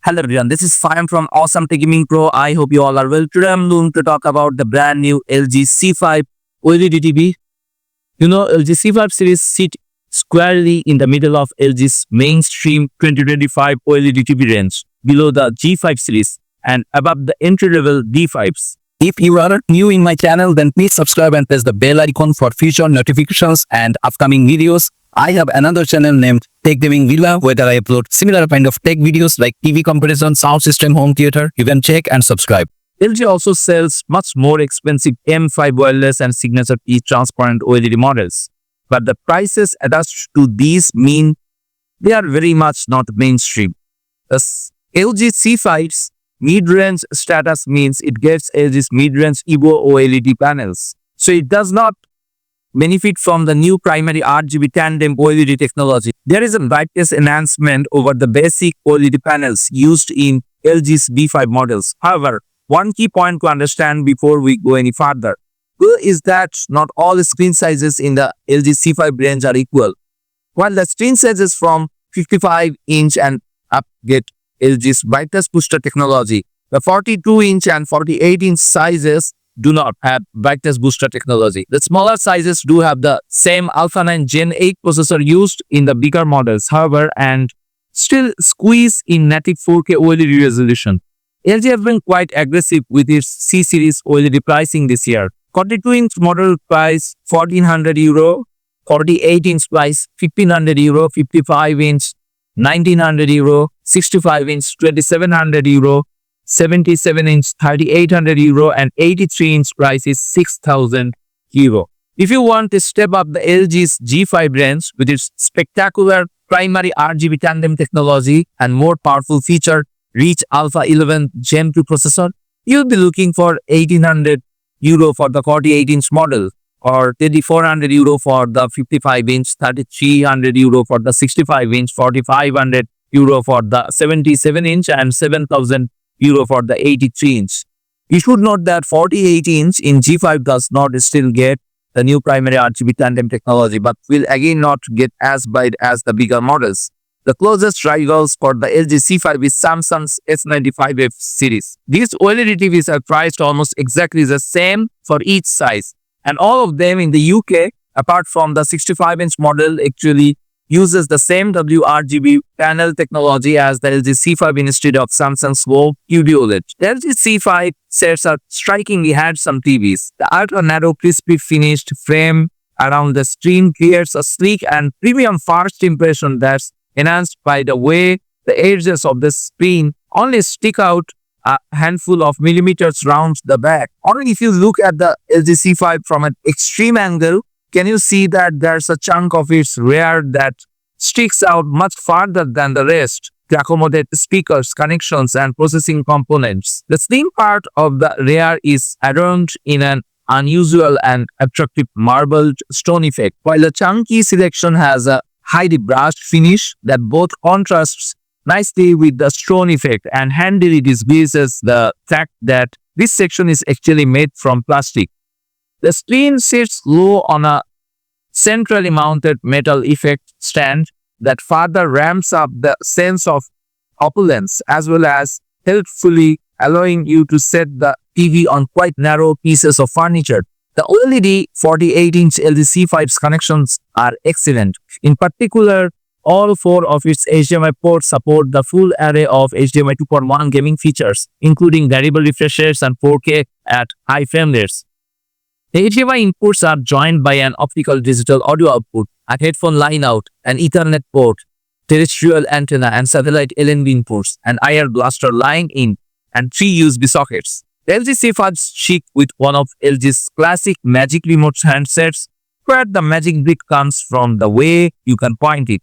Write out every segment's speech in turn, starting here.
Hello everyone, this is Fayam from Awesome Tech Gaming Pro. I hope you all are well. Today I'm going to talk about the brand new LG C5 OLED TV. LG C5 series sit squarely in the middle of LG's mainstream 2025 OLED TV range, below the G5 series and above the entry-level D5s. If you are new in my channel, then please subscribe and press the bell icon for future notifications and upcoming videos. I have another channel named Tech Gaming Villa where I upload similar kind of tech videos like TV comparison, sound system, home theater. You can check and subscribe. LG also sells much more expensive M5 wireless and signature P transparent OLED models. But the prices attached to these mean they are very much not mainstream. The LG C5's mid-range status means it gets LG's mid-range EVO OLED panels. So it does not benefit from the new primary RGB tandem OLED technology. There is a brightness enhancement over the basic OLED panels used in LG's B5 models. However, one key point to understand before we go any further is that not all screen sizes in the LG C5 range are equal. While the screen sizes from 55-inch and up get LG's brightness booster technology, the 42-inch and 48-inch sizes do not have brightness booster technology. The smaller sizes do have the same Alpha 9 Gen 8 processor used in the bigger models, however, and still squeeze in native 4K OLED resolution. LG has been quite aggressive with its C series OLED pricing this year. 42-inch model price €1,400, 48-inch price €1,500, 55-inch €1,900, 65-inch €2,700, 77-inch €3,800 and 83-inch price is €6,000. If you want to step up the LG's G5 range with its spectacular primary RGB tandem technology and more powerful feature-rich Alpha 11 Gen 2 processor, you'll be looking for €1,800 for the 48-inch model or €3,400 for the 55-inch, €3,300 for the 65-inch, €4,500 for the 77-inch and €7,000 for the 83-inch. You should note that 48-inch in G5 does not still get the new primary RGB tandem technology, but will again not get as bright as the bigger models. The closest rivals for the LG C5 is Samsung's S95F series. These OLED TVs are priced almost exactly the same for each size, and all of them in the UK, apart from the 65-inch model, actually uses the same WRGB panel technology as the LG C5 instead of Samsung's QD OLED. The LG C5 sets are strikingly handsome TVs. The ultra-narrow, crispy finished frame around the screen creates a sleek and premium first impression that's enhanced by the way the edges of the screen only stick out a handful of millimeters round the back. Only if you look at the LG C5 from an extreme angle, can you see that there's a chunk of its rear that sticks out much farther than the rest to accommodate speakers, connections, and processing components. The slim part of the rear is adorned in an unusual and attractive marbled stone effect, while the chunky selection has a highly brushed finish that both contrasts nicely with the stone effect and handily disguises the fact that this section is actually made from plastic. The screen sits low on a centrally mounted metal effect stand that further ramps up the sense of opulence as well as helpfully allowing you to set the TV on quite narrow pieces of furniture. The OLED 48-inch LG C5's connections are excellent. In particular, all four of its HDMI ports support the full array of HDMI 2.1 gaming features, including variable refresh rates and 4K at high frame rates. The HDMI inputs are joined by an optical digital audio output, a headphone line out, an Ethernet port, terrestrial antenna and satellite LNB inputs, an IR blaster line in, and 3 USB sockets. The LG C5 is chic with one of LG's classic Magic Remote handsets, where the magic brick comes from the way you can point it,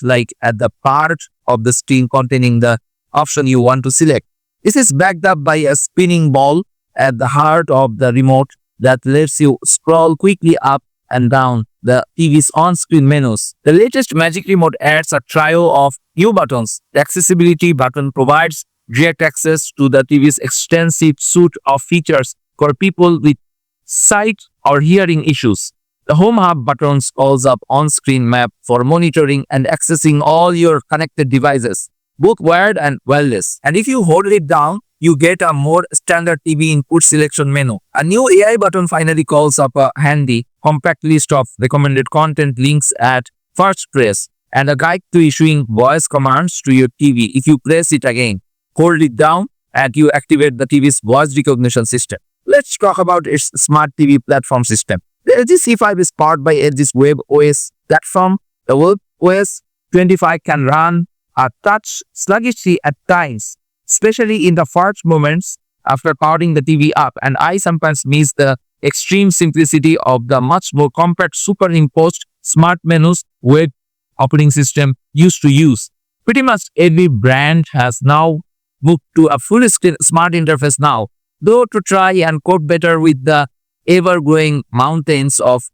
like at the part of the screen containing the option you want to select. This is backed up by a spinning ball at the heart of the remote that lets you scroll quickly up and down the TV's on-screen menus. The latest Magic Remote adds a trio of new buttons. The accessibility button provides direct access to the TV's extensive suite of features for people with sight or hearing issues. The Home Hub buttons calls up on-screen map for monitoring and accessing all your connected devices. both wired and wireless. And if you hold it down, you get a more standard TV input selection menu. A new AI button finally calls up a handy, compact list of recommended content links at first press, and a guide to issuing voice commands to your TV. If you press it again, hold it down, and you activate the TV's voice recognition system. Let's talk about its smart TV platform system. The LG C5 is powered by LG's webOS platform. The webOS 25 can run a touch sluggishly at times, especially in the first moments after powering the TV up, and I sometimes miss the extreme simplicity of the much more compact superimposed smart menus web operating system used to use. Pretty much every brand has now moved to a full-screen smart interface now, though to try and cope better with the ever-growing mountains of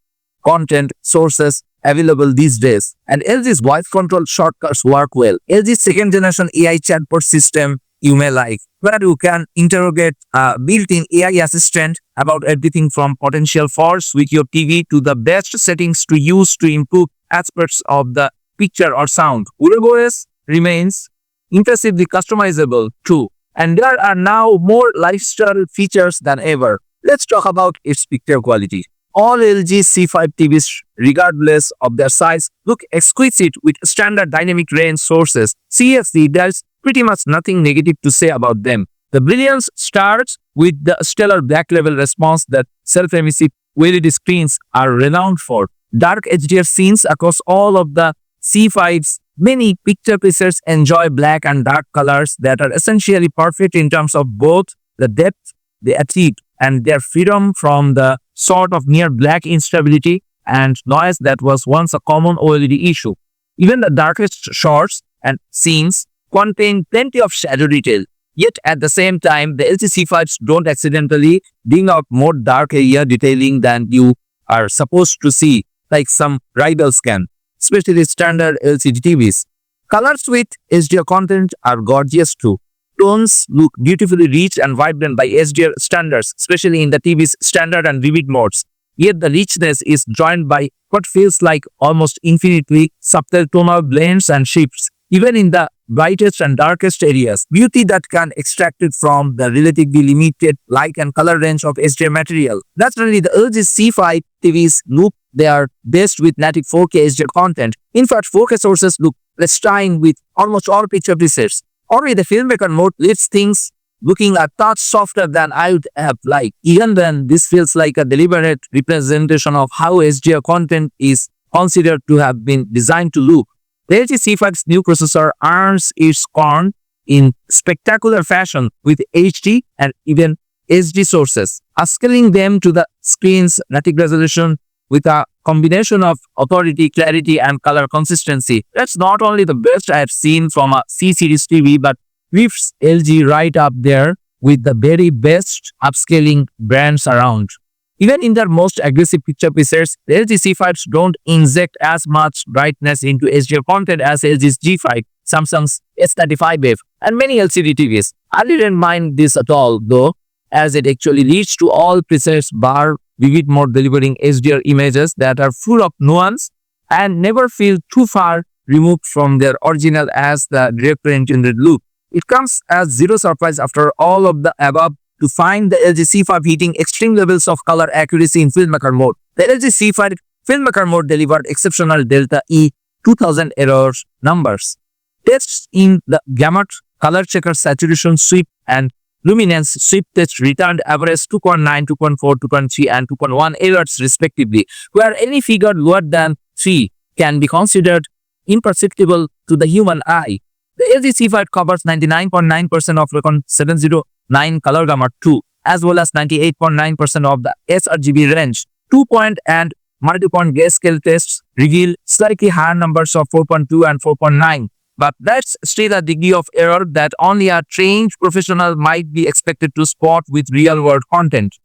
content sources available these days. And LG's voice control shortcuts work well. LG's second generation AI chatbot system you may like, where you can interrogate a built-in AI assistant about everything from potential faults with your TV to the best settings to use to improve aspects of the picture or sound. webOS remains impressively customizable too, and there are now more lifestyle features than ever. Let's talk about its picture quality. All LG C5 TVs, regardless of their size, look exquisite with standard dynamic range sources. Seriously, there's pretty much nothing negative to say about them. The brilliance starts with the stellar black level response that self-emissive OLED screens are renowned for. Dark HDR scenes across all of the C5's many picture presets enjoy black and dark colors that are essentially perfect in terms of both the depth they achieve and their freedom from the sort of near black instability and noise that was once a common OLED issue. Even the darkest shots and scenes contain plenty of shadow detail. Yet at the same time, the LG C5s don't accidentally bring out more dark area detailing than you are supposed to see, like some rivals can, especially standard LCD TVs. Colors with HDR content are gorgeous too. Tones look beautifully rich and vibrant by HDR standards, especially in the TV's standard and vivid modes. Yet the richness is joined by what feels like almost infinitely subtle tonal blends and shifts, even in the brightest and darkest areas. Beauty that can extract it from the relatively limited light and color range of HDR material. Naturally, the LG C5 TVs look their best with native 4K HDR content. In fact, 4K sources look pristine with almost all picture presets. Already the filmmaker mode leaves things looking a touch softer than I would have liked. Even then, this feels like a deliberate representation of how HDR content is considered to have been designed to look. The LG C5's new processor earns its corn in spectacular fashion with HD and even SD sources, upscaling them to the screen's native resolution with a combination of authority, clarity, and color consistency. That's not only the best I have seen from a C-series TV, but lifts LG right up there with the very best upscaling brands around. Even in their most aggressive picture presets, the LG C5s don't inject as much brightness into HDR content as LG's G5, Samsung's S35F, and many LCD TVs. I didn't mind this at all though, as it actually leads to all presets bar vivid mode delivering HDR images that are full of nuance and never feel too far removed from their original as the director intended look. It comes as zero surprise after all of the above to find the LG C5 hitting extreme levels of color accuracy in filmmaker mode. The LG C5 filmmaker mode delivered exceptional Delta E 2000 error numbers. Tests in the gamut, color checker, saturation sweep, and luminance sweep test returned average 2.9, 2.4, 2.3, and 2.1 errors respectively, where any figure lower than 3 can be considered imperceptible to the human eye. The LG C5 covers 99.9% of Recon 709 color gamut 2, as well as 98.9% of the sRGB range. 2-point and multi-point grayscale tests reveal slightly higher numbers of 4.2 and 4.9. But that's still a degree of error that only a trained professional might be expected to spot with real-world content.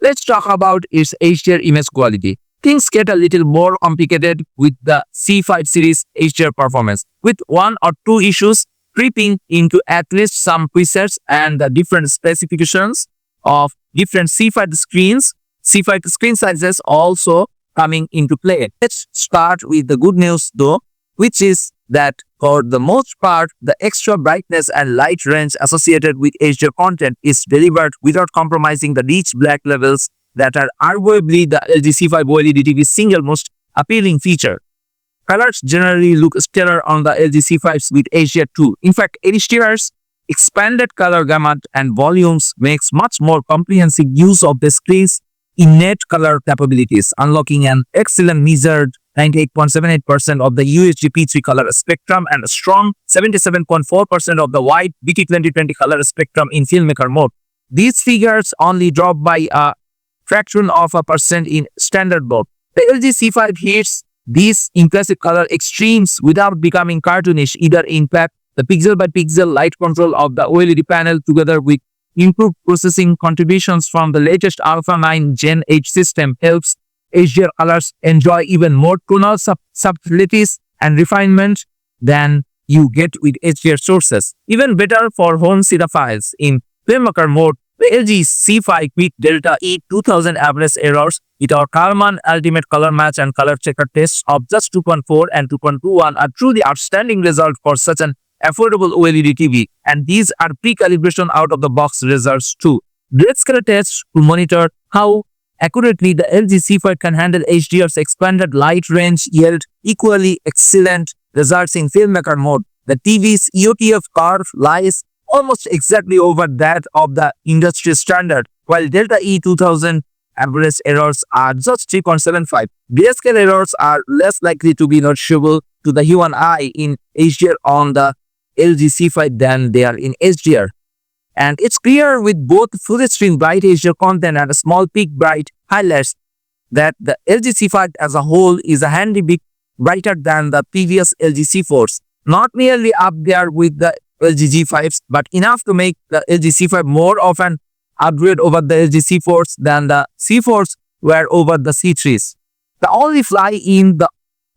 Let's talk about its HDR image quality. Things get a little more complicated with the C5 series HDR performance, with 1 or 2 issues creeping into at least some presets and the different specifications of different C5 screens. C5 screen sizes also coming into play. Let's start with the good news though. which is that for the most part, the extra brightness and light range associated with HDR content is delivered without compromising the rich black levels that are arguably the LG C5 OLED TV's single most appealing feature. Colors generally look stellar on the LG C5s with HDR too. In fact, HDR's expanded color gamut and volumes makes much more comprehensive use of the screen's innate color capabilities, unlocking an excellent measured 98.78% of the UHD P3 color spectrum and a strong 77.4% of the wide BT2020 color spectrum in filmmaker mode. These figures only drop by a fraction of a percent in standard mode. The LG C5 hits these impressive color extremes without becoming cartoonish either. In fact, the pixel-by-pixel light control of the OLED panel together with improved processing contributions from the latest Alpha 9 Gen 8 system helps HDR colors enjoy even more tonal subtleties and refinement than you get with HDR sources. Even better for home cinephiles, in filmmaker mode, the LG C5 with Delta E 2000 average errors with our Kalman Ultimate Color Match and Color Checker tests of just 2.4 and 2.21 are truly outstanding results for such an affordable OLED TV, and these are pre-calibration out-of-the-box results too. Grayscale tests to monitor how accurately the LG C5 can handle HDR's expanded light range yield equally excellent results in filmmaker mode. The TV's EOTF curve lies almost exactly over that of the industry standard, while Delta E 2000 average errors are just 3.75. Grayscale errors are less likely to be noticeable to the human eye in HDR on the LG C5 than they are in HDR. And it's clear with both full screen bright HDR content and a small peak bright highlights that the LG C5 as a whole is a handy bit brighter than the previous LG C4s. Not merely up there with the LG G5s, but enough to make the LG C5 more of an upgrade over the LG C4s than the C4s were over the C3s. The only fly in the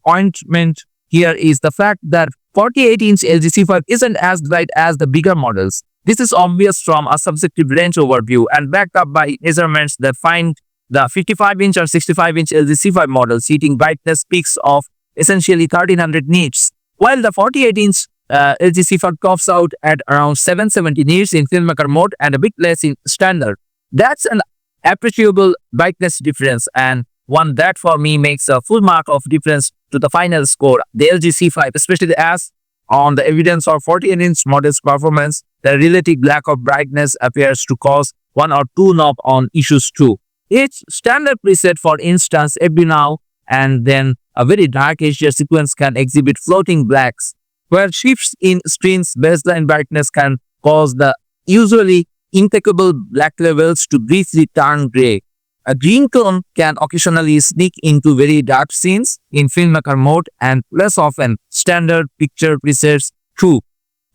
ointment here is the fact that 48-inch LG C5 isn't as bright as the bigger models. This is obvious from a subjective range overview and backed up by measurements that find the 55-inch or 65-inch LG C5 models hitting brightness peaks of essentially 1300 nits, while the 48-inch LG C5 tops out at around 770 nits in filmmaker mode and a bit less in standard. That's an appreciable brightness difference, and one that for me makes a full mark of difference to the final score. The LG C5, especially as on the evidence of 48-inch model's performance, the relative lack of brightness appears to cause one or two knob on issues too. Each standard preset, for instance, every now and then a very dark HDR sequence can exhibit floating blacks, where shifts in screen's baseline brightness can cause the usually impeccable black levels to briefly turn gray. A green tone can occasionally sneak into very dark scenes in filmmaker mode and less often standard picture presets too.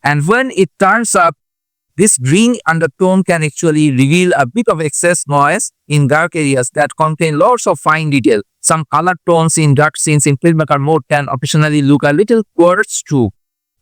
And when it turns up, this green undertone can actually reveal a bit of excess noise in dark areas that contain lots of fine detail. Some color tones in dark scenes in filmmaker mode can occasionally look a little coarse too.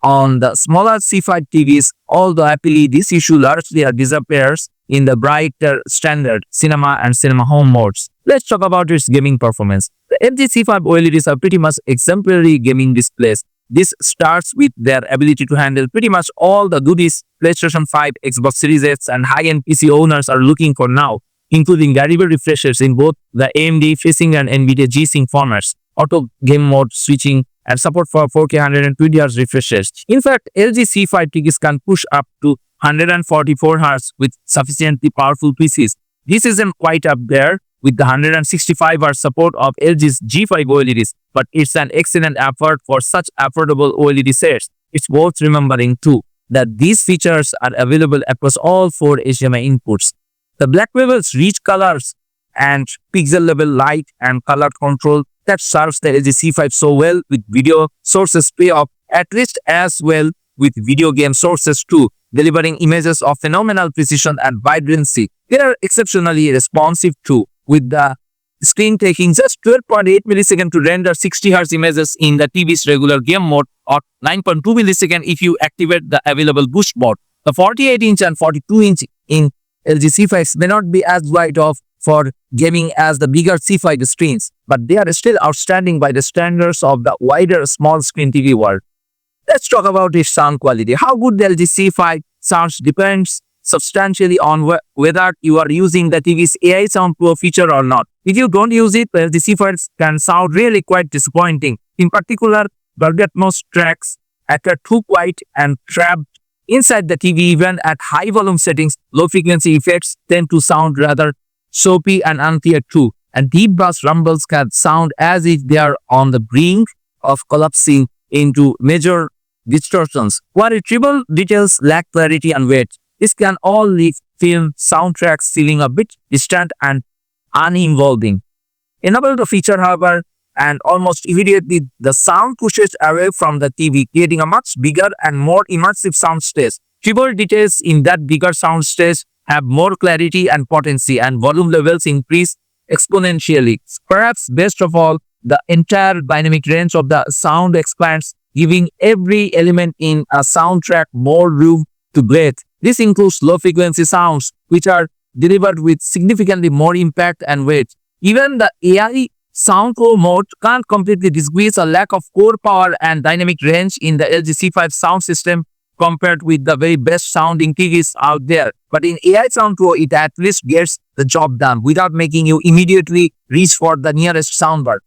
On the smaller C5 TVs, although happily this issue largely disappears in the brighter standard cinema and cinema home modes. Let's talk about its gaming performance. The LG C5 OLEDs are pretty much exemplary gaming displays. This starts with their ability to handle pretty much all the goodies PlayStation 5, Xbox Series X, and high-end PC owners are looking for now, including variable refreshers in both the AMD FreeSync and NVIDIA G-Sync formats, auto game mode switching, and support for 4K 120 Hz refreshes. In fact, LG C5 TVs can push up to 144 Hz with sufficiently powerful PCs. This isn't quite up there with the 165 Hz support of LG's G5 OLEDs, but it's an excellent effort for such affordable OLED sets. It's worth remembering too that these features are available across all four HDMI inputs. The black bevel's rich colors and pixel level light and color control that serves the LG C5 so well with video sources pay off at least as well with video game sources too, delivering images of phenomenal precision and vibrancy. They are exceptionally responsive too, with the screen taking just 12.8 milliseconds to render 60 Hz images in the TV's regular game mode or 9.2 milliseconds if you activate the available boost mode. The 48-inch and 42-inch in LG C5s may not be as bright of for gaming as the bigger C5 screens, but they are still outstanding by the standards of the wider small screen TV world. Let's talk about its sound quality. How good the LG C5 sounds depends substantially on whether you are using the TV's AI Sound Pro feature or not. If you don't use it, the LG C5 can sound really quite disappointing. In particular, Dolby Atmos tracks appear too quiet and trapped inside the TV. Even at high volume settings, low frequency effects tend to sound rather soapy and unclear too. And deep bass rumbles can sound as if they are on the brink of collapsing into major distortions. While treble details lack clarity and weight, this can all leave film soundtracks feeling a bit distant and uninvolving. Enable the feature, however, and almost immediately the sound pushes away from the TV, creating a much bigger and more immersive sound stage. Treble details in that bigger sound stage have more clarity and potency, and volume levels increase exponentially. Perhaps best of all, the entire dynamic range of the sound expands, giving every element in a soundtrack more room to breathe. This includes low-frequency sounds, which are delivered with significantly more impact and weight. Even the AI Sound Pro mode can't completely disguise a lack of core power and dynamic range in the LG C5 sound system compared with the very best sounding TVs out there. But in AI Sound Pro, it at least gets the job done without making you immediately reach for the nearest soundbar.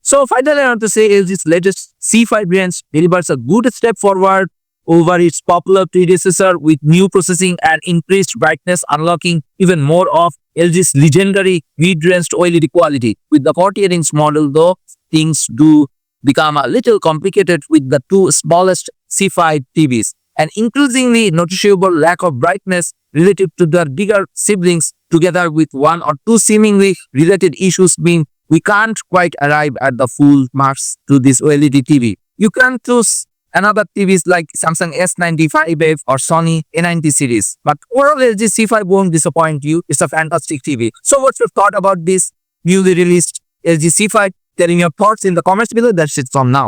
So finally, I want to say LG's latest C5 range delivers a good step forward over its popular predecessor with new processing and increased brightness, unlocking even more of LG's legendary mid-range OLED quality. With the 48-inch model, though, things do become a little complicated with the two smallest C5 TVs. An increasingly noticeable lack of brightness relative to their bigger siblings, together with one or two seemingly related issues, mean we can't quite arrive at the full marks to this OLED TV. You can choose another TVs like Samsung S95F or Sony A90 series. But overall, LG C5 won't disappoint you. It's a fantastic TV. So what's your thought about this newly released LG C5? Tell me your thoughts in the comments below. That's it from now.